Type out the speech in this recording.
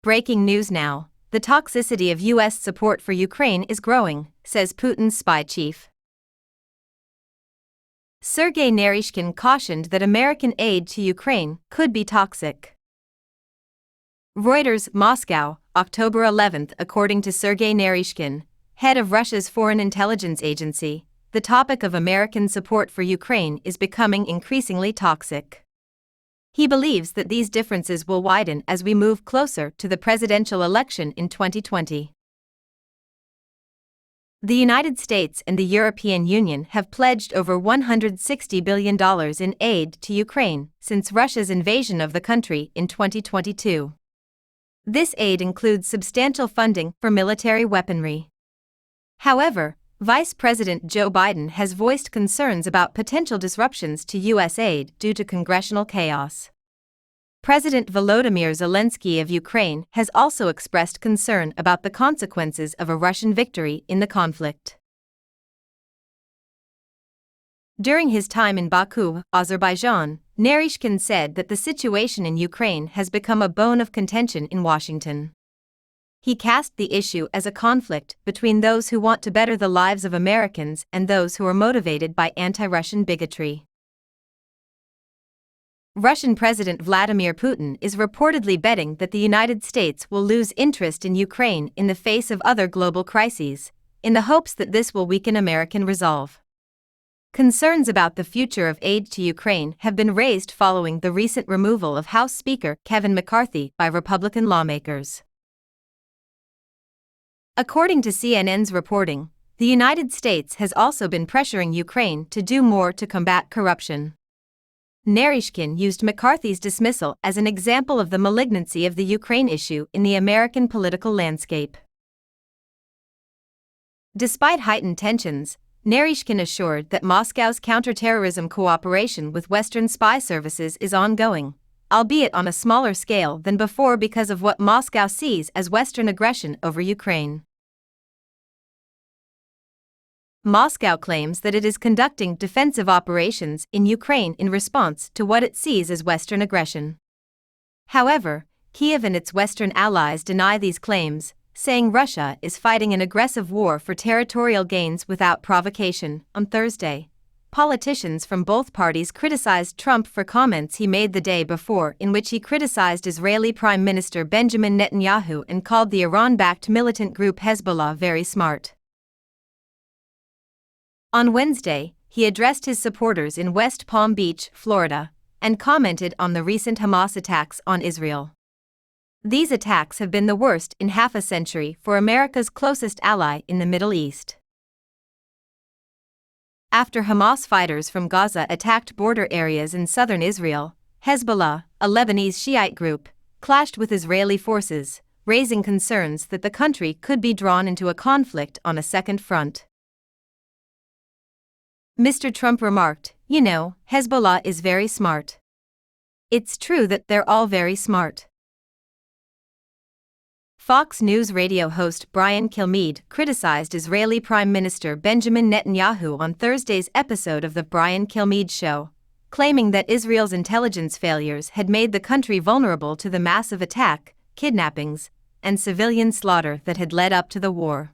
Breaking news now. The toxicity of U.S. support for Ukraine is growing, says Putin's spy chief. Sergei Naryshkin cautioned that American aid to Ukraine could be toxic. Reuters, Moscow, October 11. According to Sergei Naryshkin, head of Russia's foreign intelligence agency, the topic of American support for Ukraine is becoming increasingly toxic. He believes that these differences will widen as we move closer to the presidential election in 2020. The United States and the European Union have pledged over $160 billion in aid to Ukraine since Russia's invasion of the country in 2022. This aid includes substantial funding for military weaponry. However, Vice President Joe Biden has voiced concerns about potential disruptions to U.S. aid due to congressional chaos. President Volodymyr Zelensky of Ukraine has also expressed concern about the consequences of a Russian victory in the conflict. During his time in Baku, Azerbaijan, Naryshkin said that the situation in Ukraine has become a bone of contention in Washington. He cast the issue as a conflict between those who want to better the lives of Americans and those who are motivated by anti-Russian bigotry. Russian President Vladimir Putin is reportedly betting that the United States will lose interest in Ukraine in the face of other global crises, in the hopes that this will weaken American resolve. Concerns about the future of aid to Ukraine have been raised following the recent removal of House Speaker Kevin McCarthy by Republican lawmakers. According to CNN's reporting, the United States has also been pressuring Ukraine to do more to combat corruption. Naryshkin used McCarthy's dismissal as an example of the malignancy of the Ukraine issue in the American political landscape. Despite heightened tensions, Naryshkin assured that Moscow's counterterrorism cooperation with Western spy services is ongoing, albeit on a smaller scale than before because of what Moscow sees as Western aggression over Ukraine. Moscow claims that it is conducting defensive operations in Ukraine in response to what it sees as Western aggression. However, Kiev and its Western allies deny these claims, saying Russia is fighting an aggressive war for territorial gains without provocation. On Thursday, politicians from both parties criticized Trump for comments he made the day before in which he criticized Israeli Prime Minister Benjamin Netanyahu and called the Iran-backed militant group Hezbollah very smart. On Wednesday, he addressed his supporters in West Palm Beach, Florida, and commented on the recent Hamas attacks on Israel. These attacks have been the worst in half a century for America's closest ally in the Middle East. After Hamas fighters from Gaza attacked border areas in southern Israel, Hezbollah, a Lebanese Shiite group, clashed with Israeli forces, raising concerns that the country could be drawn into a conflict on a second front. Mr. Trump remarked, "You know, Hezbollah is very smart. It's true that they're all very smart." Fox News radio host Brian Kilmeade criticized Israeli Prime Minister Benjamin Netanyahu on Thursday's episode of The Brian Kilmeade Show, claiming that Israel's intelligence failures had made the country vulnerable to the massive attack, kidnappings, and civilian slaughter that had led up to the war.